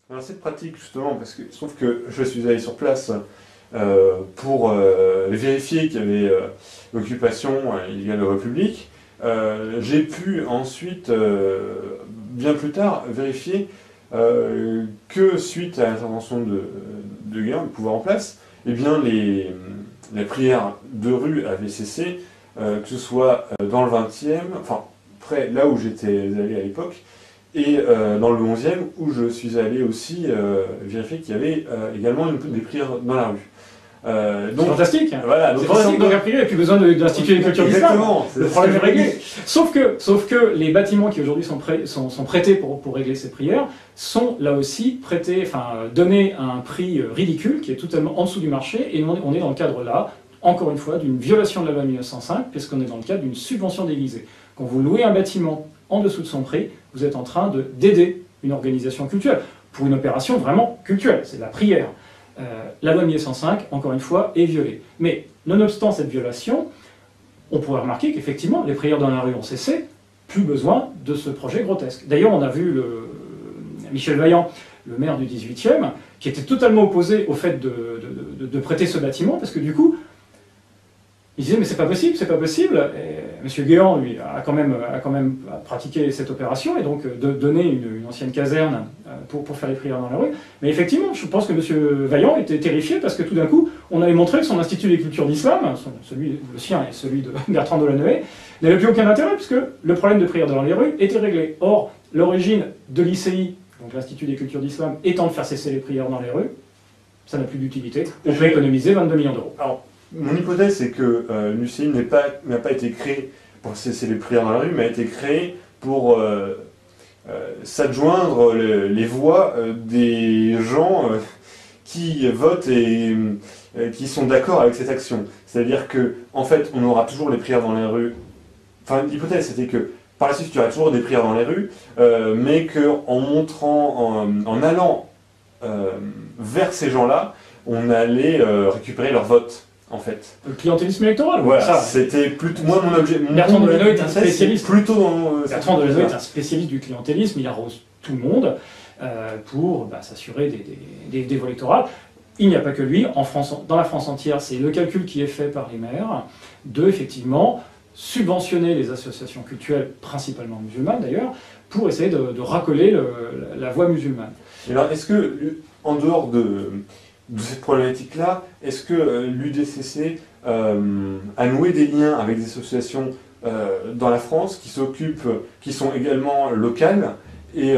Alors cette pratique justement, parce que je trouve que je suis allé sur place pour vérifier qu'il y avait l'occupation illégale de la République, j'ai pu ensuite, bien plus tard, vérifier que suite à l'intervention de Guéant, le pouvoir en place, eh bien les prières de rue avaient cessé, que ce soit dans le 20e, enfin près là où j'étais allé à l'époque, et dans le 11e, où je suis allé aussi vérifier qu'il y avait également des prières dans la rue. C'est fantastique. Voilà, donc a priori, il n'y a plus besoin d'instituer les cultures d'islam. Le problème est réglé. Sauf que les bâtiments qui aujourd'hui sont prêtés pour régler ces prières sont là aussi donnés à un prix ridicule qui est totalement en dessous du marché. Et on est dans le cadre là, encore une fois, d'une violation de la loi 1905, puisqu'on est dans le cadre d'une subvention déguisée. Quand vous louez un bâtiment en dessous de son prix, vous êtes en train d'aider une organisation cultuelle pour une opération vraiment cultuelle, c'est de la prière. La loi 1905, encore une fois, est violée. Mais, nonobstant cette violation, on pourrait remarquer qu'effectivement, les prières dans la rue ont cessé, plus besoin de ce projet grotesque. D'ailleurs, on a vu Michel Vaillant, le maire du 18e, qui était totalement opposé au fait de prêter ce bâtiment, parce que du coup, il disait, mais c'est pas possible. Et M. Guéant, lui, a quand même pratiqué cette opération, et donc donné une ancienne caserne pour faire les prières dans la rue. Mais effectivement, je pense que M. Vaillant était terrifié, parce que tout d'un coup, on avait montré que son Institut des cultures d'islam, le sien et celui de Bertrand Delanoë, n'avait plus aucun intérêt, puisque le problème de prière dans les rues était réglé. Or, l'origine de l'ICI, donc l'Institut des cultures d'islam, étant de faire cesser les prières dans les rues, ça n'a plus d'utilité. On peut économiser 22 millions d'euros. Mon hypothèse, c'est que l'UCI n'a pas été créé pour cesser les prières dans la rue, mais a été créé pour s'adjoindre les voix des gens qui votent et qui sont d'accord avec cette action. C'est-à-dire que, en fait, on aura toujours les prières dans les rues. Enfin, l'hypothèse, c'était que par la suite, il y aura toujours des prières dans les rues, mais qu'en en allant vers ces gens-là, on allait récupérer leur vote. En fait. Le clientélisme électoral. Voilà, c'était plutôt moi mon objet. Bertrand Delanoë est un spécialiste. Bertrand Delanoë est un spécialiste du clientélisme. Il arrose tout le monde pour s'assurer des voix électorales. Il n'y a pas que lui. En France, dans la France entière, c'est le calcul qui est fait par les maires de effectivement subventionner les associations cultuelles, principalement musulmanes d'ailleurs, pour essayer de racoler la voix musulmane. Et alors, est-ce que en dehors de cette problématique-là, est-ce que l'UDCC a noué des liens avec des associations dans la France qui sont également locales, et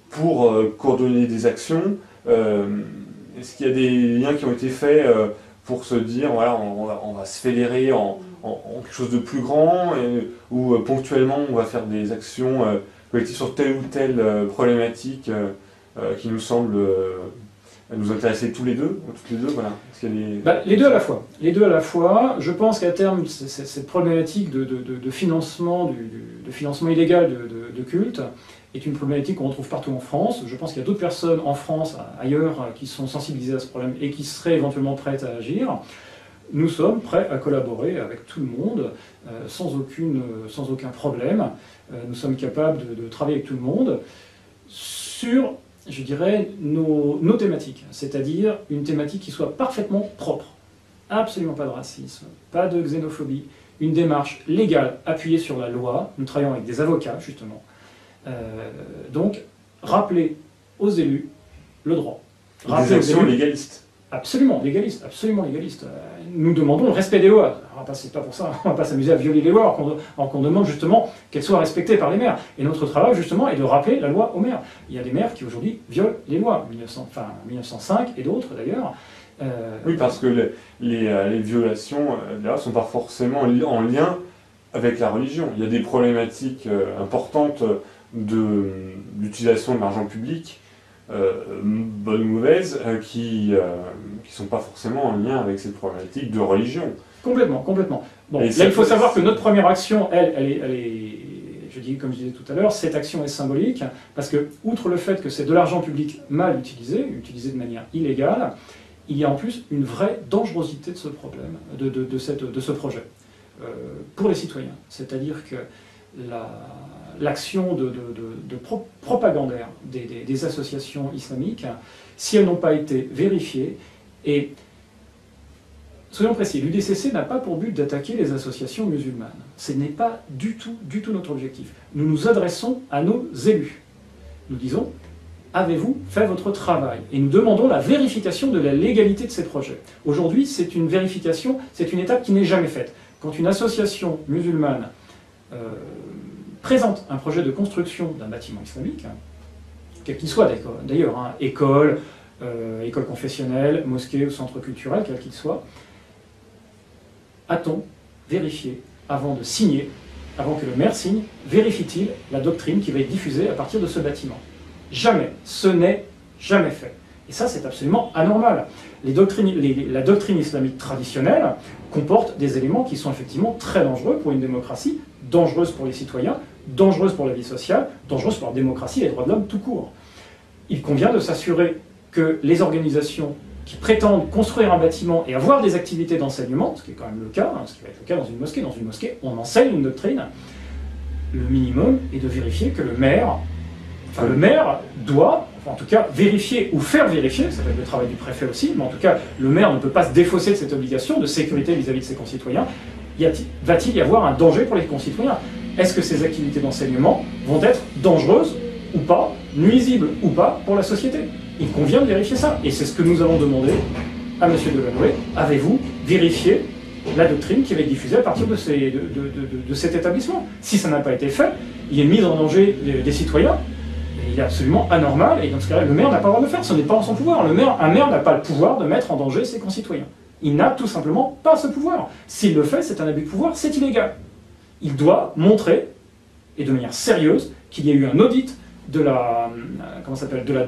pour coordonner des actions, est-ce qu'il y a des liens qui ont été faits pour se dire, voilà, on va se fédérer en quelque chose de plus grand, ou ponctuellement on va faire des actions collectives sur telle ou telle problématique qui nous semble nous intéresser tous les deux, toutes les deux, voilà. Les deux à la fois. Les deux à la fois. Je pense qu'à terme, cette problématique de financement, de financement illégal de culte est une problématique qu'on retrouve partout en France. Je pense qu'il y a d'autres personnes en France, ailleurs, qui sont sensibilisées à ce problème et qui seraient éventuellement prêtes à agir. Nous sommes prêts à collaborer avec tout le monde, sans aucun problème. Nous sommes capables de travailler avec tout le monde sur, je dirais, nos thématiques, c'est-à-dire une thématique qui soit parfaitement propre. Absolument pas de racisme, pas de xénophobie, une démarche légale appuyée sur la loi. Nous travaillons avec des avocats, justement. Donc, rappeler aux élus le droit. Des actions légalistes. Absolument légaliste. Nous demandons le respect des lois. C'est pas pour ça, on ne va pas s'amuser à violer les lois, alors qu'on demande justement qu'elles soient respectées par les maires. Et notre travail, justement, est de rappeler la loi aux maires. Il y a des maires qui, aujourd'hui, violent les lois, 1905 et d'autres, d'ailleurs. Oui, parce que les violations ne sont pas forcément en lien avec la religion. Il y a des problématiques importantes d'utilisation de l'argent public, bonnes ou mauvaises, qui ne sont pas forcément en lien avec cette problématique de religion. Complètement. Bon, là, il faut savoir que notre première action, elle est, comme je disais tout à l'heure, cette action est symbolique, parce que, outre le fait que c'est de l'argent public mal utilisé de manière illégale, il y a en plus une vraie dangerosité de ce problème, de ce projet, pour les citoyens. C'est-à-dire que l'action propagandaire des associations islamiques si elles n'ont pas été vérifiées. Et soyons précis, l'UDCC n'a pas pour but d'attaquer les associations musulmanes. Ce n'est pas du tout notre objectif. Nous nous adressons à nos élus. Nous disons, avez-vous fait votre travail? Et nous demandons la vérification de la légalité de ces projets. Aujourd'hui, c'est une vérification, c'est une étape qui n'est jamais faite. Quand une association musulmane présente un projet de construction d'un bâtiment islamique, quel qu'il soit d'ailleurs, hein, école confessionnelle, mosquée ou centre culturel, quel qu'il soit, a-t-on vérifié avant de signer, avant que le maire signe, vérifie-t-il la doctrine qui va être diffusée à partir de ce bâtiment? Jamais. Ce n'est jamais fait. Et ça, c'est absolument anormal. La doctrine islamique traditionnelle comporte des éléments qui sont effectivement très dangereux pour une démocratie, dangereuse pour les citoyens, dangereuse pour la vie sociale, dangereuse pour la démocratie et les droits de l'homme tout court. Il convient de s'assurer que les organisations qui prétendent construire un bâtiment et avoir des activités d'enseignement, ce qui est quand même le cas, hein, ce qui va être le cas dans une mosquée, on enseigne une doctrine, le minimum est de vérifier que le maire doit, en tout cas, vérifier ou faire vérifier, ça va être le travail du préfet aussi, mais en tout cas, le maire ne peut pas se défausser de cette obligation de sécurité vis-à-vis de ses concitoyens. Va-t-il y avoir un danger pour les concitoyens? Est-ce que ces activités d'enseignement vont être dangereuses ou pas, nuisibles ou pas pour la société? Il convient de vérifier ça. Et c'est ce que nous avons demandé à M. Delanoë. Avez-vous vérifié la doctrine qui va être diffusée à partir de cet établissement? Si ça n'a pas été fait, il y a une mise en danger des citoyens. Et il est absolument anormal. Et dans ce cas-là, le maire n'a pas le droit de le faire. Ce n'est pas en son pouvoir. Un maire n'a pas le pouvoir de mettre en danger ses concitoyens. Il n'a tout simplement pas ce pouvoir. S'il le fait, c'est un abus de pouvoir, c'est illégal. Il doit montrer, et de manière sérieuse, qu'il y a eu un audit de la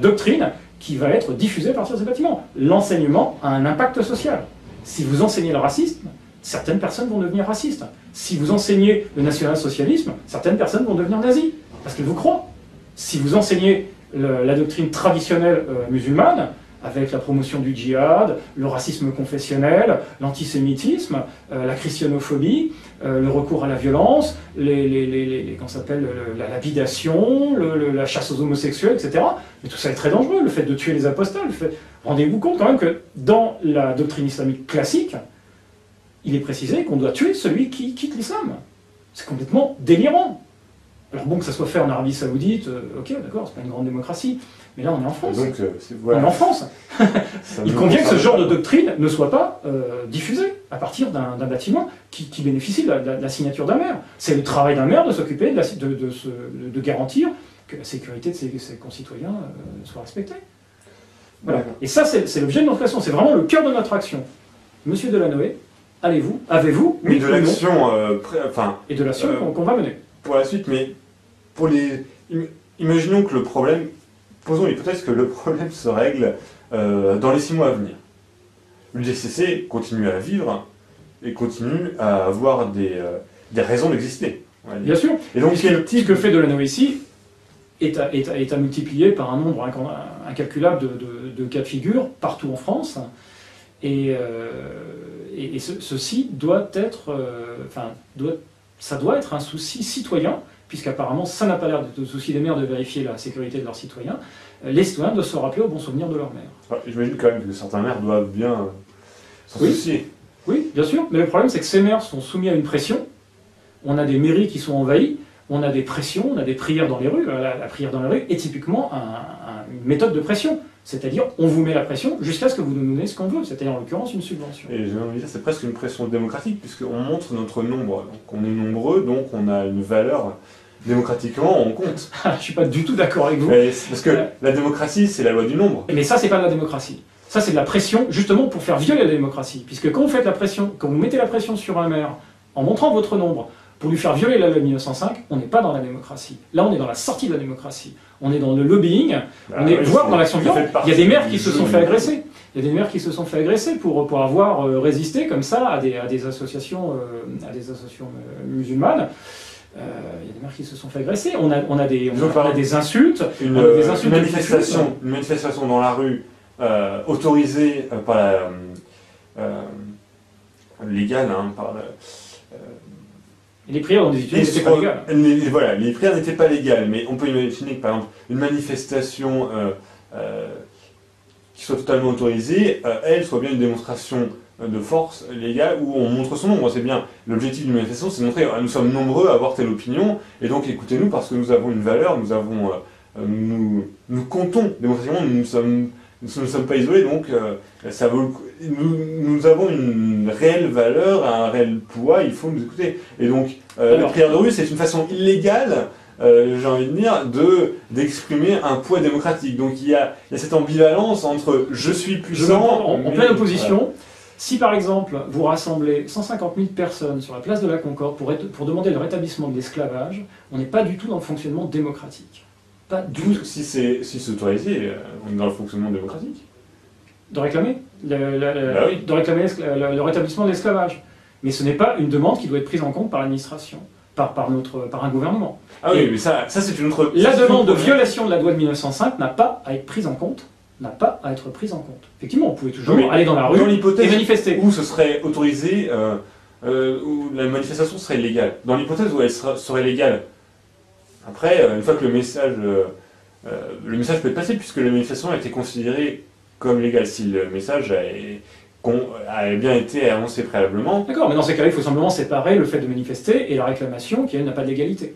doctrine qui va être diffusée à partir de ces bâtiments. L'enseignement a un impact social. Si vous enseignez le racisme, certaines personnes vont devenir racistes. Si vous enseignez le national-socialisme, certaines personnes vont devenir nazis, parce qu'elles vous croient. Si vous enseignez la doctrine traditionnelle musulmane, avec la promotion du djihad, le racisme confessionnel, l'antisémitisme, la christianophobie, le recours à la violence, la lapidation, la chasse aux homosexuels, etc. Mais tout ça est très dangereux, le fait de tuer les apostats. Rendez-vous compte quand même que dans la doctrine islamique classique, il est précisé qu'on doit tuer celui qui quitte l'islam. C'est complètement délirant. Alors bon, que ça soit fait en Arabie Saoudite, ok, d'accord, c'est pas une grande démocratie, mais là on est en France. Donc, voilà. On est en France. Il convient que ce genre de doctrine ne soit pas diffusée à partir d'un bâtiment qui bénéficie de la signature d'un maire. C'est le travail d'un maire de s'occuper de garantir que la sécurité de ses concitoyens soit respectée. Voilà. Et ça, c'est l'objet de notre action, c'est vraiment le cœur de notre action. Monsieur Delanoë, avez-vous oui, de l'action, et de l'action qu'on va mener. Pour la suite, mais imaginons que le problème, posons l'hypothèse que le problème se règle dans les 6 mois à venir. L'UDCC continue à vivre et continue à avoir des raisons d'exister. Bien sûr. Et donc, ce que fait Delanoë ici est à multiplier par un nombre incalculable de cas de figure partout en France. Et ceci doit être, ça doit être un souci citoyen, puisqu'apparemment ça n'a pas l'air d'être le souci des maires de vérifier la sécurité de leurs citoyens. Les citoyens doivent se rappeler au bon souvenir de leur maire. J'imagine quand même que certains maires doivent bien s'en soucier. Oui, bien sûr, mais le problème c'est que ces maires sont soumis à une pression. On a des mairies qui sont envahies, on a des pressions, on a des prières dans les rues. La prière dans les rues est typiquement une méthode de pression. C'est-à-dire, on vous met la pression jusqu'à ce que vous nous donnez ce qu'on veut, c'est-à-dire en l'occurrence une subvention. Et j'ai envie de dire, c'est presque une pression démocratique, puisqu'on montre notre nombre. Donc on est nombreux, donc on a une valeur, démocratiquement, on compte. Je ne suis pas du tout d'accord avec vous. Parce que la démocratie, c'est la loi du nombre. Mais ça, c'est pas de la démocratie. Ça, c'est de la pression, justement, pour faire violer la démocratie. Puisque quand vous faites la pression, quand vous mettez la pression sur un maire, en montrant votre nombre, pour lui faire violer la loi de 1905, on n'est pas dans la démocratie. Là, on est dans la sortie de la démocratie. On est dans le lobbying, voire dans l'action violente. Il y a des maires qui se sont fait agresser. Il y a des maires qui se sont fait agresser pour avoir résisté comme ça à des associations musulmanes. Il y a des maires qui se sont fait agresser. On a des insultes. Une manifestation dans la rue autorisée par légale, par Et les prières dans des étudiants n'étaient pas légales. Voilà, les prières n'étaient pas légales, mais on peut imaginer que par exemple une manifestation qui soit totalement autorisée, elle soit bien une démonstration de force légale où on montre son nombre. C'est bien l'objectif d'une manifestation, c'est de montrer nous sommes nombreux à avoir telle opinion, et donc écoutez-nous parce que nous avons une valeur, nous comptons démonstrativement, nous ne sommes pas isolés, donc ça vaut nous avons une réelle valeur, un réel poids, il faut nous écouter. Et donc, la prière de rue, c'est une façon illégale, j'ai envie de dire, d'exprimer un poids démocratique. Donc il y a cette ambivalence entre je suis puissant... En pleine opposition, si par exemple vous rassemblez 150 000 personnes sur la place de la Concorde pour demander le rétablissement de l'esclavage, on n'est pas du tout dans le fonctionnement démocratique. Pas du tout. Si c'est autorisé, on est dans le fonctionnement démocratique. De réclamer de réclamer le rétablissement de l'esclavage. Mais ce n'est pas une demande qui doit être prise en compte par l'administration, par un gouvernement. Ah oui, mais ça c'est une autre... La demande de violation de la loi de 1905 n'a pas à être prise en compte. Effectivement, on pouvait toujours aller dans la rue et manifester. Où ce serait autorisé, où la manifestation serait légale. Dans l'hypothèse où elle serait légale, après, une fois que le message peut être passé, puisque la manifestation a été considérée comme légale, si le message a bien été annoncé préalablement. D'accord, mais dans ces cas-là, il faut simplement séparer le fait de manifester et la réclamation qui, elle, n'a pas de légalité.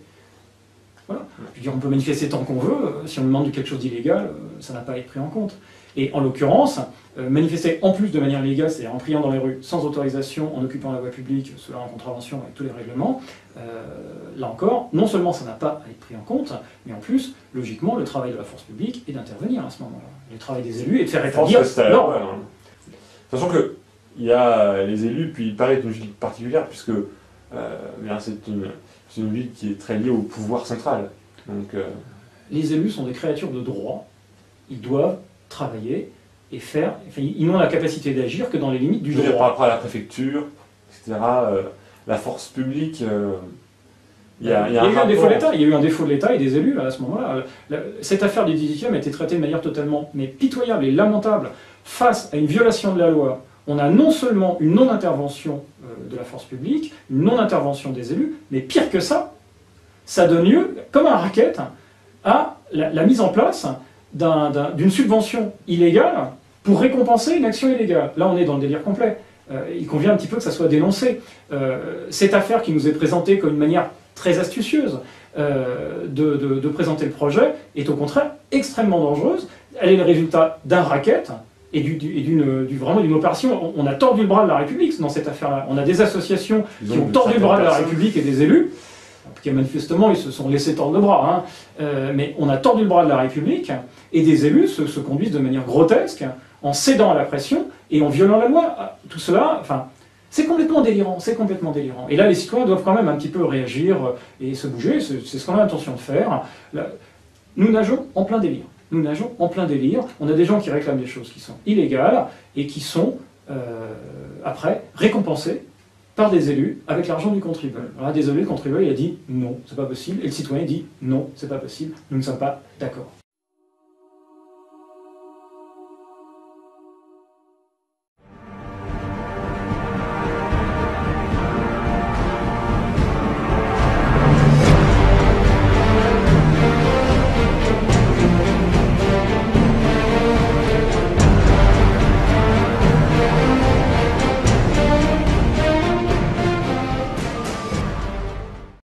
Voilà. Je veux dire, on peut manifester tant qu'on veut, si on demande quelque chose d'illégal, ça n'a pas à être pris en compte. Et en l'occurrence, manifester en plus de manière légale, c'est-à-dire en priant dans les rues, sans autorisation, en occupant la voie publique, cela en contravention avec tous les règlements, là encore, non seulement ça n'a pas à être pris en compte, mais en plus, logiquement, le travail de la force publique est d'intervenir à ce moment-là. Le travail des élus est de faire rétablir l'ordre. Sachant que il y a les élus, puis Paris est une ville particulière, puisque c'est une ville qui est très liée au pouvoir central. Donc, les élus sont des créatures de droit, ils doivent travailler et faire, ils n'ont la capacité d'agir que dans les limites du droit. Par rapport à la préfecture, etc., la force publique, il y a eu un défaut de l'État. Il y a eu un défaut de l'État et des élus à ce moment-là. Cette affaire du 18e a été traitée de manière totalement pitoyable et lamentable face à une violation de la loi. On a non seulement une non-intervention de la force publique, une non-intervention des élus, mais pire que ça, ça donne lieu, comme un racket, à la mise en place d'une subvention illégale pour récompenser une action illégale. Là, on est dans le délire complet. Il convient un petit peu que ça soit dénoncé. Cette affaire qui nous est présentée comme une manière très astucieuse de présenter le projet est au contraire extrêmement dangereuse. Elle est le résultat d'un racket et vraiment d'une opération. On a tordu le bras de la République dans cette affaire-là. On a des associations qui ont tordu le bras de la République et des élus, qui manifestement ils se sont laissés tordre le bras, mais on a tordu le bras de la République et des élus se conduisent de manière grotesque en cédant à la pression et en violant la loi. Tout cela, c'est complètement délirant, Et là, les citoyens doivent quand même un petit peu réagir et se bouger, c'est ce qu'on a l'intention de faire. Là, nous nageons en plein délire. On a des gens qui réclament des choses qui sont illégales et qui sont, après, récompensés par des élus avec l'argent du contribuable. Alors, désolé, le contribuable il a dit non, c'est pas possible, et le citoyen dit non, c'est pas possible, nous ne sommes pas d'accord.